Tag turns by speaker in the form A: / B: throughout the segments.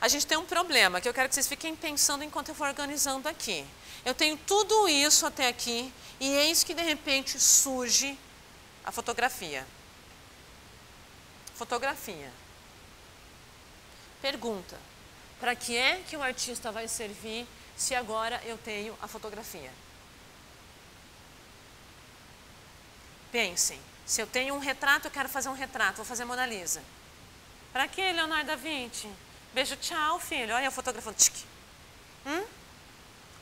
A: a gente tem um problema que eu quero que vocês fiquem pensando enquanto eu for organizando aqui. Eu tenho tudo isso até aqui e eis que de repente surge a fotografia. Fotografia. Pergunta: para que é que o artista vai servir se agora eu tenho a fotografia? Pensem, se eu tenho um retrato, eu quero fazer um retrato, vou fazer Mona Lisa. Para que, Leonardo da Vinci? Beijo, tchau, filho. Olha eu fotografando.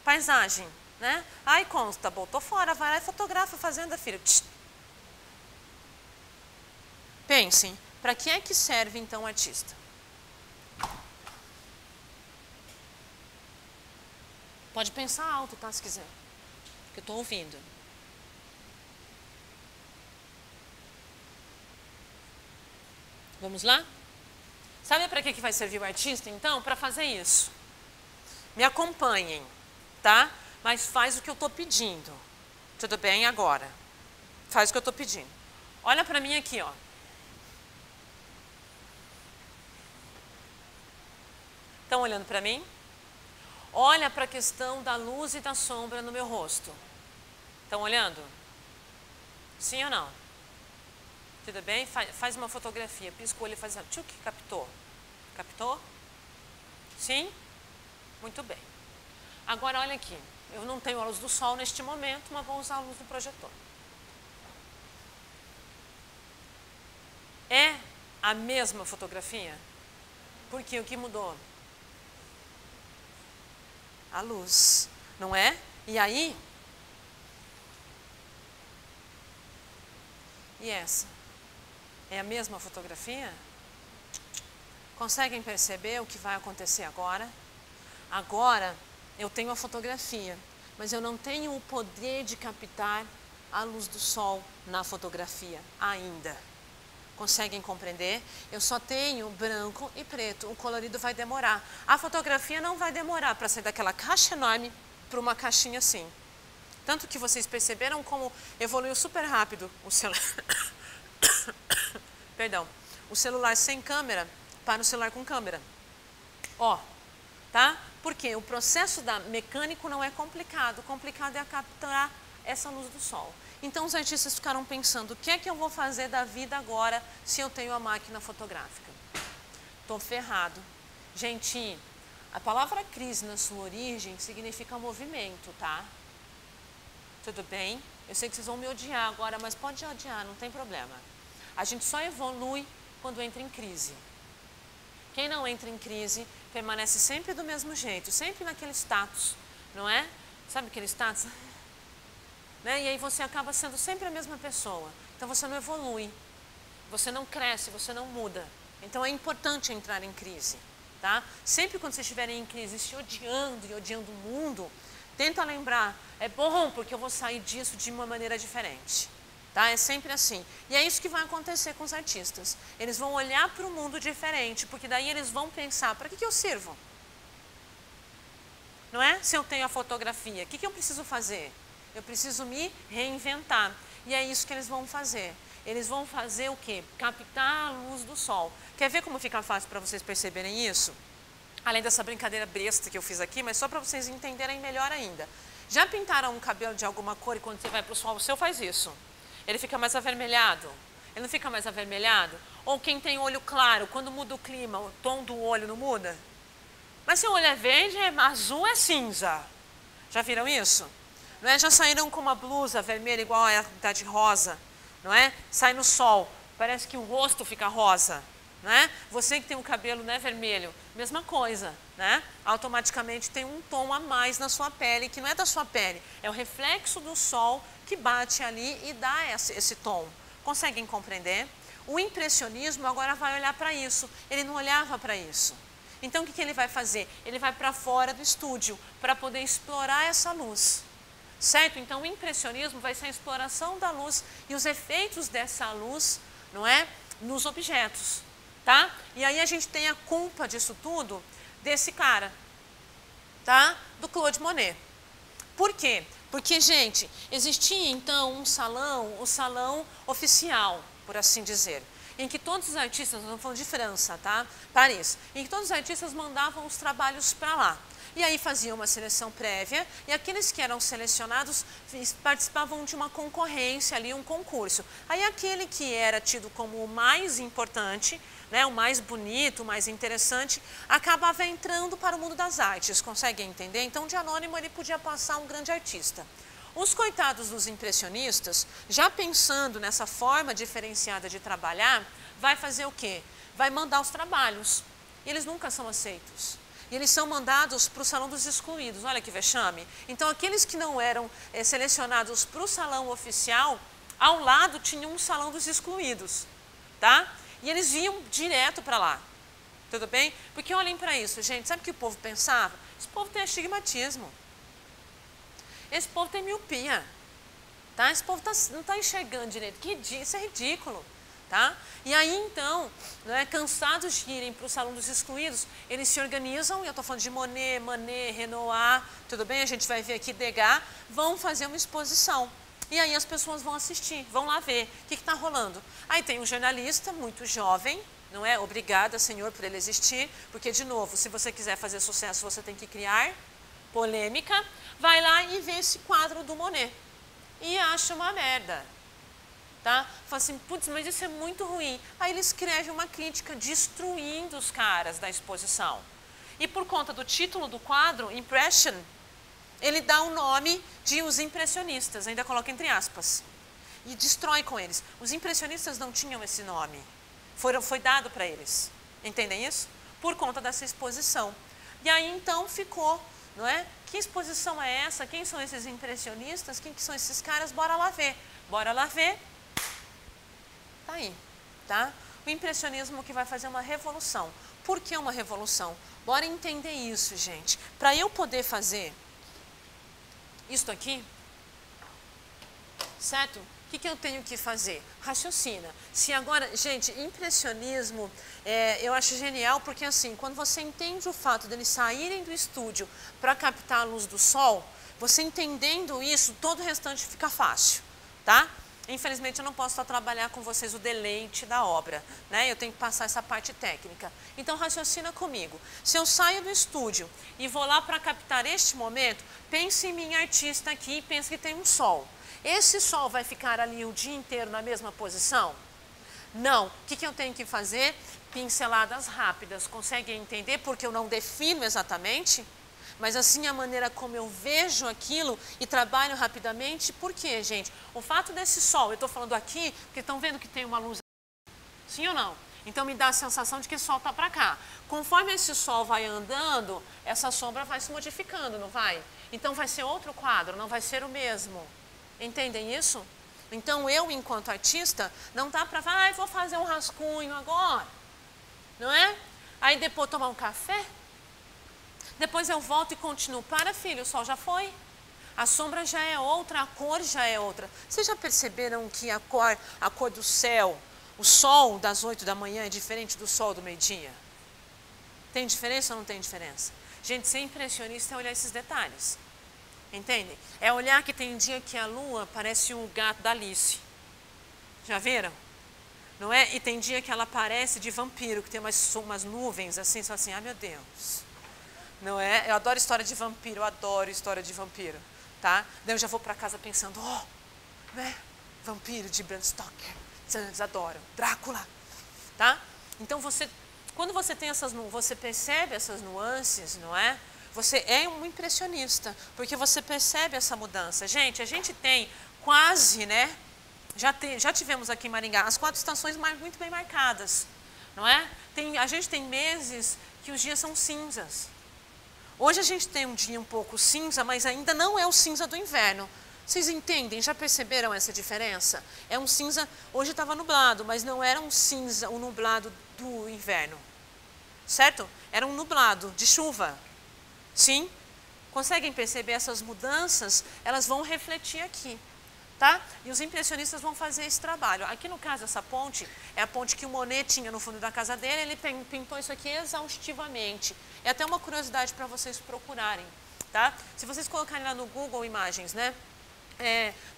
A: Paisagem, né? Ai, Constable, tô fora, vai lá e fotografa a fazenda, filho. Pensem, para que é que serve então o artista? Pode pensar alto, tá, se quiser, porque eu estou ouvindo. Vamos lá? Sabe para que vai servir o artista, então? Para fazer isso. Me acompanhem, tá? Mas faz o que eu estou pedindo. Tudo bem agora? Faz o que eu estou pedindo. Olha para mim aqui, ó. Estão olhando para mim? Olha para a questão da luz e da sombra no meu rosto. Estão olhando? Sim ou não? Tudo bem? Faz uma fotografia, pisca o olho e faz... Tchuc, captou. Captou? Sim? Muito bem. Agora, olha aqui. Eu não tenho a luz do sol neste momento, mas vou usar a luz do projetor. É a mesma fotografia? Porque o que mudou? A luz, não é? E aí? E essa? É a mesma fotografia? Conseguem perceber o que vai acontecer agora? Agora eu tenho a fotografia, mas eu não tenho o poder de captar a luz do sol na fotografia ainda. Conseguem compreender? Eu só tenho branco e preto, o colorido vai demorar. A fotografia não vai demorar para sair daquela caixa enorme para uma caixinha assim. Tanto que vocês perceberam como evoluiu super rápido o celular. Perdão. O celular sem câmera para o celular com câmera. Ó, tá? Porque o processo mecânico não é complicado. O complicado é capturar essa luz do sol. Então os artistas ficaram pensando, o que é que eu vou fazer da vida agora se eu tenho a máquina fotográfica? Estou ferrado. Gente, a palavra crise na sua origem significa movimento, tá? Tudo bem? Eu sei que vocês vão me odiar agora, mas pode odiar, não tem problema. A gente só evolui quando entra em crise. Quem não entra em crise permanece sempre do mesmo jeito, sempre naquele status, não é? Sabe aquele status? Né? E aí você acaba sendo sempre a mesma pessoa. Então você não evolui, você não cresce, você não muda. Então é importante entrar em crise, tá? Sempre quando vocês estiverem em crise, se odiando e odiando o mundo, tenta lembrar, é bom porque eu vou sair disso de uma maneira diferente. Tá? É sempre assim. E é isso que vai acontecer com os artistas. Eles vão olhar para o mundo diferente, porque daí eles vão pensar, para que eu sirvo? Não é? Se eu tenho a fotografia, o que eu preciso fazer? Eu preciso me reinventar. E é isso que eles vão fazer. Eles vão fazer o quê? Captar a luz do sol. Quer ver como fica fácil para vocês perceberem isso? Além dessa brincadeira besta que eu fiz aqui, mas só para vocês entenderem melhor ainda. Já pintaram um cabelo de alguma cor e quando você vai para o sol, o seu faz isso? Ele fica mais avermelhado? Ele não fica mais avermelhado? Ou quem tem olho claro, quando muda o clima, o tom do olho não muda? Mas se o olho é verde, azul é cinza. Já viram isso? Não é? Já saíram com uma blusa vermelha igual a da de rosa, não é? Sai no sol, parece que o rosto fica rosa, não é? Você que tem o cabelo, né, vermelho, mesma coisa, né? Automaticamente tem um tom a mais na sua pele, que não é da sua pele, é o reflexo do sol que bate ali e dá esse tom. Conseguem compreender? O impressionismo agora vai olhar para isso, ele não olhava para isso. Então o que ele vai fazer? Ele vai para fora do estúdio para poder explorar essa luz. Certo? Então o impressionismo vai ser a exploração da luz e os efeitos dessa luz, não é? Nos objetos, tá? E aí a gente tem a culpa disso tudo desse cara, tá? Do Claude Monet. Por quê? Porque, gente, existia então um salão, o salão oficial, por assim dizer. em que todos os artistas, nós estamos falando de França, tá? Paris, em que todos os artistas mandavam os trabalhos para lá. E aí faziam uma seleção prévia e aqueles que eram selecionados participavam de uma concorrência ali, um concurso. Aí aquele que era tido como o mais importante, né, o mais bonito, o mais interessante, acabava entrando para o mundo das artes, conseguem entender? Então de anônimo ele podia passar um grande artista. Os coitados dos impressionistas, já pensando nessa forma diferenciada de trabalhar, vai fazer o quê? Vai mandar os trabalhos. E eles nunca são aceitos. E eles são mandados para o salão dos excluídos. Olha que vexame. Então, aqueles que não eram selecionados para o salão oficial, ao lado tinham um salão dos excluídos. Tá? E eles iam direto para lá. Tudo bem? Porque olhem para isso, gente. Sabe o que o povo pensava? Esse povo tem astigmatismo. Esse povo tem miopia, tá? Esse povo não está enxergando direito. Isso é ridículo, tá? E aí, então, né, cansados de irem para o salão dos excluídos, eles se organizam, e eu estou falando de Monet, Manet, Renoir, tudo bem? A gente vai ver aqui Degas, vão fazer uma exposição. E aí as pessoas vão assistir, vão lá ver o que está rolando. Aí tem um jornalista muito jovem, não é? Obrigada, Senhor, por ele existir, porque, de novo, se você quiser fazer sucesso, você tem que criar polêmica. Vai lá e vê esse quadro do Monet e acha uma merda, tá? Fala assim, putz, mas isso é muito ruim. Aí ele escreve uma crítica destruindo os caras da exposição. E por conta do título do quadro, Impression, ele dá o nome de os impressionistas, ainda coloca entre aspas, e destrói com eles. Os impressionistas não tinham esse nome, foi dado para eles, entendem isso? Por conta dessa exposição. E aí então ficou, não é? Que exposição é essa? Quem são esses impressionistas? Quem que são esses caras? Bora lá ver. Bora lá ver. Tá aí, tá? O impressionismo que vai fazer uma revolução. Por que uma revolução? Bora entender isso, gente. Para eu poder fazer isto aqui, certo? O que eu tenho que fazer? Raciocina. Se agora, gente, impressionismo, eu acho genial porque assim, quando você entende o fato deles saírem do estúdio para captar a luz do sol, você entendendo isso, todo o restante fica fácil, tá? Infelizmente eu não posso só trabalhar com vocês o deleite da obra, né? Eu tenho que passar essa parte técnica. Então raciocina comigo. Se eu saio do estúdio e vou lá para captar este momento, pense em mim artista aqui e pense que tem um sol. Esse sol vai ficar ali o dia inteiro na mesma posição? Não. O que eu tenho que fazer? Pinceladas rápidas. Conseguem entender? Porque eu não defino exatamente, mas assim a maneira como eu vejo aquilo e trabalho rapidamente. Por quê, gente? O fato desse sol, eu estou falando aqui, porque estão vendo que tem uma luz aqui? Sim ou não? Então me dá a sensação de que o sol está para cá. Conforme esse sol vai andando, essa sombra vai se modificando, não vai? Então vai ser outro quadro, não vai ser o mesmo. Entendem isso? Então eu, enquanto artista, não dá para falar, vou fazer um rascunho agora, não é? Aí depois tomar um café, depois eu volto e continuo. Para, filho, o sol já foi, a sombra já é outra, a cor já é outra. Vocês já perceberam que a cor do céu, o sol das 8 da manhã é diferente do sol do meio-dia? Tem diferença ou não tem diferença? Gente, ser impressionista é olhar esses detalhes. Entendem? É olhar que tem dia que a lua parece o gato da Alice. Já viram? Não é? E tem dia que ela parece de vampiro, que tem umas nuvens assim, só assim, ah, meu Deus. Não é? Eu adoro história de vampiro, eu adoro história de vampiro, tá? Daí eu já vou para casa pensando, né? Vampiro de Bram Stoker, eles adoram. Drácula, tá? Então quando você tem você percebe essas nuances, não é? Você é um impressionista, porque você percebe essa mudança. Gente, a gente tem quase, né? Já tivemos aqui em Maringá as 4 estações muito bem marcadas, não é? A gente tem meses que os dias são cinzas. Hoje a gente tem um dia um pouco cinza, mas ainda não é o cinza do inverno. Vocês entendem? Já perceberam essa diferença? É um cinza, hoje estava nublado, mas não era um cinza, um nublado do inverno, certo? Era um nublado de chuva. Sim? Conseguem perceber essas mudanças? Elas vão refletir aqui, tá? E os impressionistas vão fazer esse trabalho. Aqui no caso, essa ponte, é a ponte que o Monet tinha no fundo da casa dele, ele pintou isso aqui exaustivamente. É até uma curiosidade para vocês procurarem, tá? Se vocês colocarem lá no Google Imagens, né?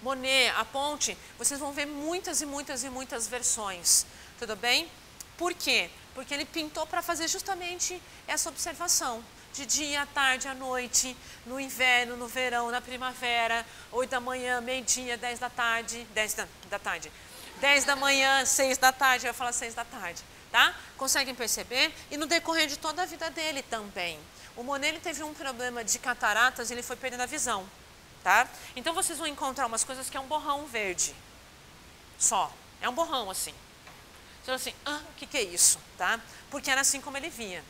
A: Monet, a ponte, vocês vão ver muitas e muitas e muitas versões, Tudo bem? Por quê? Porque ele pintou para fazer justamente essa observação. De dia, à tarde, à noite, no inverno, no verão, na primavera, 8 da manhã, meio-dia, 10 da tarde, 10 da tarde, 10 da manhã, 6 da tarde, eu ia falar 6 da tarde, tá? Conseguem perceber? E no decorrer de toda a vida dele também. O Monet ele teve um problema de cataratas e ele foi perdendo a visão, tá? Então vocês vão encontrar umas coisas que é um borrão verde, só, é um borrão assim. Você fala assim, o que é isso, tá? Porque era assim como ele via.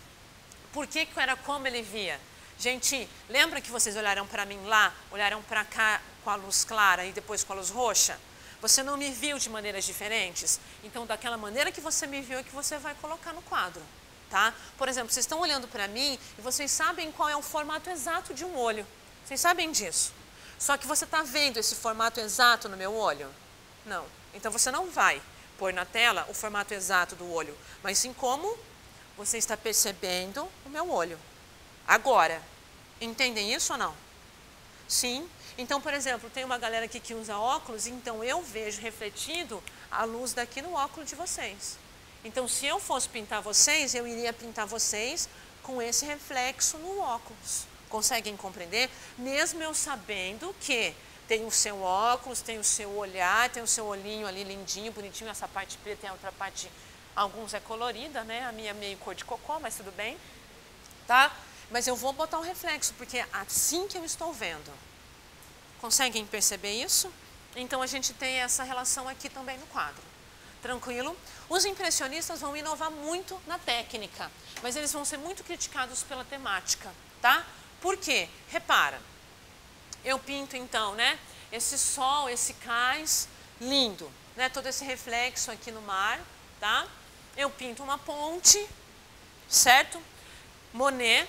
A: Por que era como ele via? Gente, lembra que vocês olharam para mim lá, olharam para cá com a luz clara e depois com a luz roxa? Você não me viu de maneiras diferentes? Então, daquela maneira que você me viu é que você vai colocar no quadro, tá? Por exemplo, vocês estão olhando para mim e vocês sabem qual é o formato exato de um olho. Vocês sabem disso. Só que você está vendo esse formato exato no meu olho? Não. Então, você não vai pôr na tela o formato exato do olho, mas sim como você está percebendo o meu olho. Agora, entendem isso ou não? Sim. Então, por exemplo, tem uma galera aqui que usa óculos, então eu vejo refletido a luz daqui no óculos de vocês. Então, se eu fosse pintar vocês, eu iria pintar vocês com esse reflexo no óculos. Conseguem compreender? Mesmo eu sabendo que tem o seu óculos, tem o seu olhar, tem o seu olhinho ali lindinho, bonitinho, essa parte preta, tem a outra parte, alguns é colorida, né? A minha é meio cor de cocô, mas tudo bem, tá? Mas eu vou botar um reflexo, porque é assim que eu estou vendo. Conseguem perceber isso? Então, a gente tem essa relação aqui também no quadro. Tranquilo? Os impressionistas vão inovar muito na técnica, mas eles vão ser muito criticados pela temática, tá? Por quê? Repara, eu pinto então, né? Esse sol, esse cais, lindo, né? Todo esse reflexo aqui no mar, tá? Eu pinto uma ponte, certo? Monet.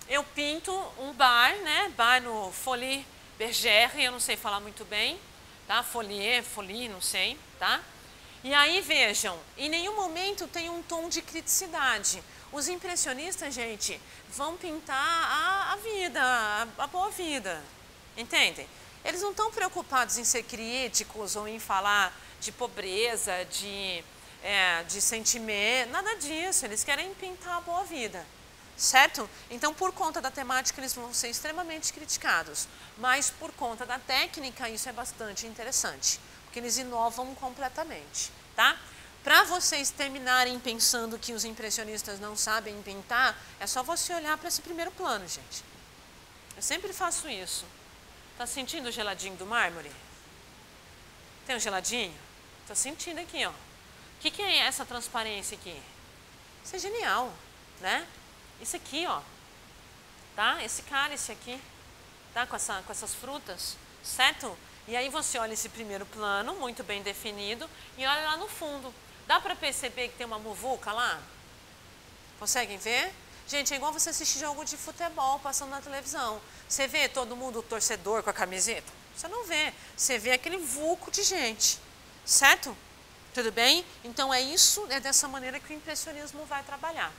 A: Eu pinto um bar, né? Bar no Folie Bergère, eu não sei falar muito bem, tá? Folie, não sei, tá? E aí, vejam, em nenhum momento tem um tom de criticidade. Os impressionistas, gente, vão pintar a vida, a boa vida, entendem? Eles não estão preocupados em ser críticos ou em falar de pobreza, de sentimento, nada disso. Eles querem pintar a boa vida, certo? Então, por conta da temática, eles vão ser extremamente criticados. Mas, por conta da técnica, isso é bastante interessante, porque eles inovam completamente, tá? Para vocês terminarem pensando que os impressionistas não sabem pintar, é só você olhar para esse primeiro plano, gente. Eu sempre faço isso. Tá sentindo o geladinho do mármore? Tem um geladinho? Tô sentindo aqui, ó. O que é essa transparência aqui? Isso é genial, né? Isso aqui, ó, tá? Esse cálice aqui, tá? Com essas frutas, certo? E aí você olha esse primeiro plano, muito bem definido, e olha lá no fundo. Dá para perceber que tem uma muvuca lá? Conseguem ver? Gente, é igual você assistir jogo de futebol passando na televisão. Você vê todo mundo torcedor com a camiseta? Você não vê. Você vê aquele vulco de gente, certo? Tudo bem? Então é dessa maneira que o impressionismo vai trabalhar.